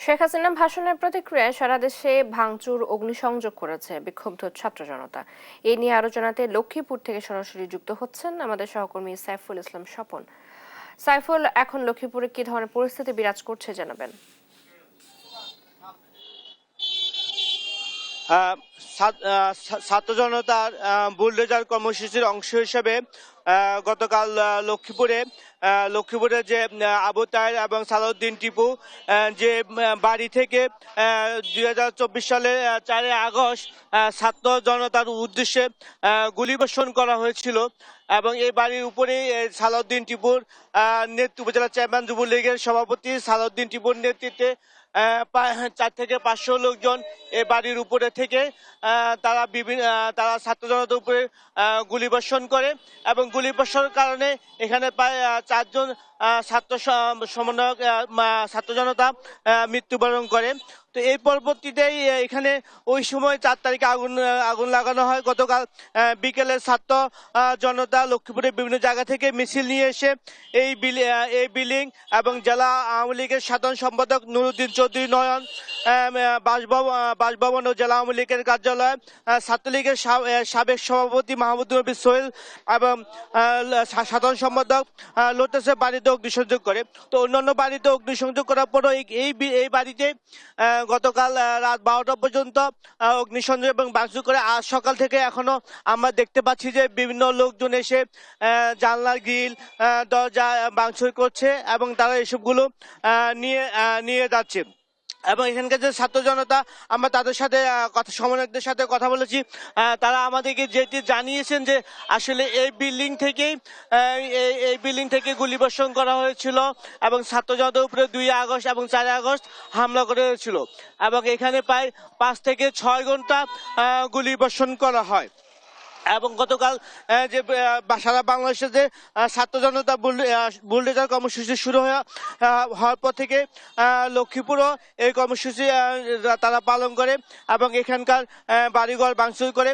শেখ হাসিনার ভাষণের প্রতিক্রিয়ায় সারা দেশে ভাঙচুর অগ্নিসংযোগ করেছে বিক্ষুব্ধ ছাত্র জনতা। এ নিয়ে আলোচনাতে লক্ষ্মীপুর থেকে সরাসরি যুক্ত হচ্ছেন আমাদের সহকর্মী সাইফুল ইসলাম স্বপন। সাইফুল, এখন লক্ষ্মীপুরে কি ধরনের পরিস্থিতি বিরাজ করছে জানাবেন? ছাত্র জনতার বুলডোজার কর্মসূচির অংশ হিসেবে গতকাল লক্ষ্মীপুরে যে আবু তাহের এবং সালাউদ্দিন টিপু যে বাড়ি থেকে 2024 সালের 4 আগস্ট ছাত্র জনতার উদ্দেশ্যে গুলিবর্ষণ করা হয়েছিল এবং এই বাড়ির উপরেই সালাউদ্দিন টিপুর উপজেলা চেয়ারম্যান যুবলীগের সভাপতি সালাউদ্দিন টিপুর নেতৃত্বে 4 থেকে 500 লোকজন এই বাড়ির উপরে থেকে তারা ছাত্র জনতার উপরে গুলিবর্ষণ করে এবং গুলিবর্ষণের কারণে এখানে প্রায় 4 জন ছাত্র সমন্বয়ক ছাত্র জনতা মৃত্যুবরণ করে। তো এই পরবর্তীতেই এখানে ওই সময় 4 তারিখে আগুন লাগানো হয়। গতকাল বিকেলে ছাত্র জনতা লক্ষ্মীপুরের বিভিন্ন জায়গা থেকে মিছিল নিয়ে এসে এই বিল্ডিং এবং জেলা আওয়ামী লীগের সাধারণ সম্পাদক নুরুদ্দিন চৌধুরী নয়ন বাসভবন ও জেলা আওয়ামী লীগের কার্যালয়, ছাত্রলীগের সাবেক সভাপতি মাহমুদুর রবি সোহেল এবং সাধারণ সম্পাদক লোটাসের বাড়িতে অগ্নিসংযোগ করে। তো অন্যান্য বাড়িতে অগ্নিসংযোগ করার পরও এই বাড়িতে গতকাল রাত 12টা পর্যন্ত অগ্নিসংযোগ এবং ভাঙচুর করে আজ সকাল থেকে এখনো আমরা দেখতে পাচ্ছি যে বিভিন্ন লোকজন এসে জানলার গ্রিল দরজা ভাঙচুর করছে এবং তারা এসবগুলো নিয়ে যাচ্ছে। এবং এখানকার যে ছাত্র জনতা আমরা তাদের সাথে সমন্বয়কদের সাথে কথা বলেছি, তারা আমাদেরকে যেটি জানিয়েছেন যে আসলে এই বিল্ডিং থেকে গুলিবর্ষণ করা হয়েছিল এবং ছাত্র জনতার উপরে 2 আগস্ট এবং 4 আগস্ট হামলা করা হয়েছিল এবং এখানে প্রায় 5 থেকে 6 ঘন্টা গুলিবর্ষণ করা হয়। এবং গতকাল যে সারা বাংলাদেশে যে ছাত্র জনতা বুলডোজার কর্মসূচি শুরু হওয়ার পর থেকে লক্ষ্মীপুরও এই কর্মসূচি তারা পালন করে এবং এখানকার বাড়িঘর ভাঙচুর করে।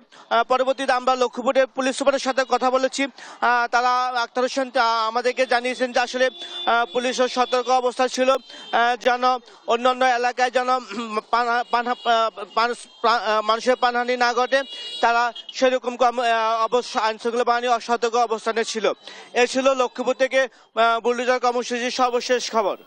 পরবর্তীতে আমরা লক্ষ্মীপুরের পুলিশ সুপারের সাথে কথা বলেছি। তারা আক্তার হোসেন আমাদেরকে জানিয়েছেন যে আসলে পুলিশের সতর্ক অবস্থা ছিল যেন অন্যান্য এলাকায় যেন মানুষের প্রাণহানি না ঘটে। তারা সেরকম আইনশৃঙ্খলা বাহিনী অসতর্ক অবস্থানে ছিল। এ ছিল লক্ষ্মীপুর থেকে বুলডোজার কর্মসূচির সর্বশেষ খবর।